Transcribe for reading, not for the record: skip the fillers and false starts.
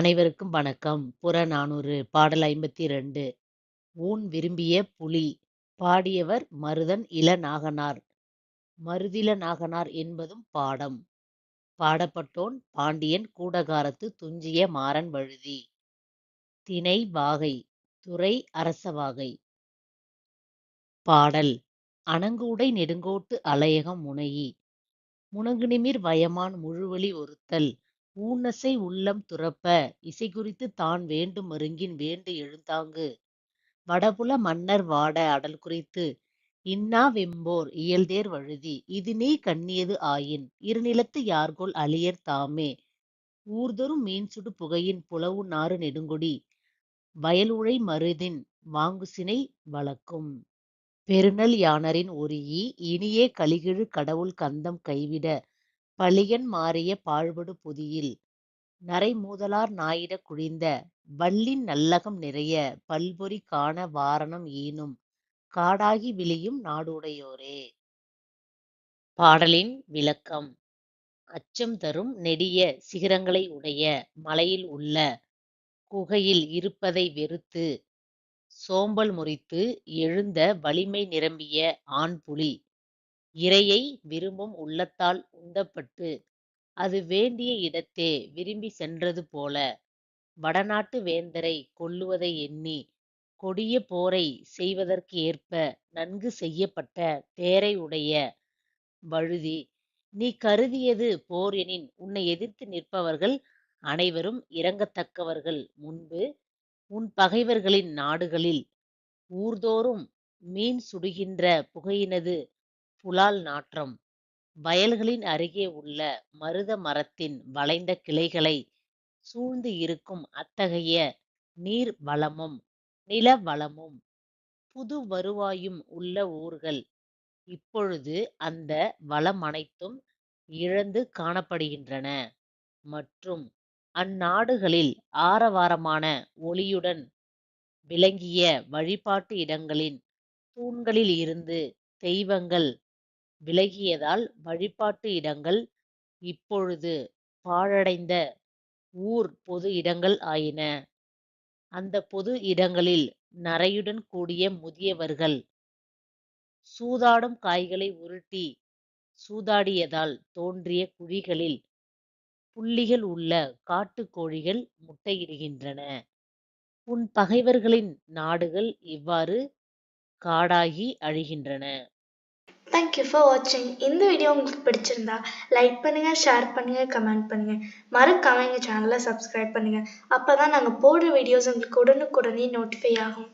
அனைவருக்கும் வணக்கம். புறநானூறு பாடல் 52. ஊன் விரும்பிய புலி. பாடியவர் மருதன் இளநாகனார். மருதில நாகனார் என்பதும் பாடம். பாடப்பட்டோன் பாண்டியன் கூடகாரத்து துஞ்சிய மாறன் வழுதி. திணை வாகை. துறை அரசவாகை. பாடல். அணங்குடை நெடுங்கோட்டு அலையகம் முனையி. முனகுநிமிர் வயமான் முழுவலி ஒருத்தல். ஊனசை உள்ளம் துறப்ப இசைகுறித்துத் தான் வேண்டு மருங்கின் வேண்டு எழுந்தாங்கு. வடபுல மன்னர் வாட அடல் குறித்து. இன்னா வெம்போர் இயல்தேர் வழுதி. இதுநீ கண்ணியது ஆயின் இருநிலத்து யார்கொல் அளியர் தாமே. ஊர்தொறும் மீன்சுடு புகையின் புலவு நாறு நெடுங்கொடி. வயலுழை மருதின் வாங்குசினை வளக்கும். பெருநல் யாணரின் ஒரீஇ. இனியே கலிகெழு கடவுள் கந்தம் கைவிட. பலிகன் மாறிய பாழ்படு பொதியில். நரைமூதலார் நாயிடக் குழிந்த. வல்லின் நல்லகம் நிறைய பல்பொறி காண வாரணம் ஈனும். காடாகி விளியும் நாடுடையோரே. பாடலின் விளக்கம். அச்சம் தரும் நெடிய சிகரங்களை உடைய மலையில் உள்ள குகையில் இருப்பதை வெறுத்து சோம்பல் முறித்து எழுந்த வலிமை நிரம்பிய ஆண்புலி இரையை விரும்பும் உள்ளத்தால் உந்தப்பட்டு அது வேண்டிய இடத்தே விரும்பி சென்றது போல வடநாட்டு வேந்தரை கொல்லுவதை எண்ணி கொடிய போரை செய்வதற்கு ஏற்ப நன்கு செய்யப்பட்ட தேரை உடைய வழுதி, நீ கருதியது போர் எனின் உன்னை எதிர்த்து நிற்பவர்கள் அனைவரும் இரங்கத்தக்கவர்கள் முன்பு உன் பகைவர்களின் நாடுகளில் ஊர்தோறும் மீன் சுடுகின்ற புகையினது புலால் நாற்றம் வயல்களின் அருகே உள்ள மருத மரத்தின் வளைந்த கிளைகளை சூழ்ந்து இருக்கும் அத்தகைய நீர் வளமும் நில வளமும் புது வருவாயும் உள்ள ஊர்கள் இப்பொழுது அந்த வளம் அனைத்தும் இழந்து காணப்படுகின்றன. மற்றும் அந்நாடுகளில் ஆரவாரமான ஒளியுடன் விளங்கிய வழிபாட்டு இடங்களின் தூண்களில் இருந்து தெய்வங்கள் விலகியதால் வழிபாட்டு இடங்கள் இப்பொழுது பாழடைந்த ஊர் பொது இடங்கள் ஆயின. அந்த பொது இடங்களில் நரையுடன் கூடிய முதியவர்கள் சூதாடும் காய்களை உருட்டி சூதாடியதால் தோன்றிய குழிகளில் புள்ளிகள் உள்ள காட்டுக்கோழிகள் முட்டையிடுகின்றன. உன் பகைவர்களின் நாடுகள் இவ்வாறு காடாகி அழிகின்றன. தேங்க்யூ ஃபார் வாட்சிங். இந்த வீடியோ உங்களுக்கு பிடிச்சிருந்தா லைக் பண்ணுங்க, ஷேர் பண்ணுங்க, கமெண்ட் பண்ணுங்க. மறக்காம எங்கள் சேனலை சப்ஸ்கிரைப் பண்ணுங்க. அப்பதான் நாங்கள் போடுற வீடியோஸ் உங்களுக்கு உடனுக்குடனே நோட்டிஃபை ஆகும்.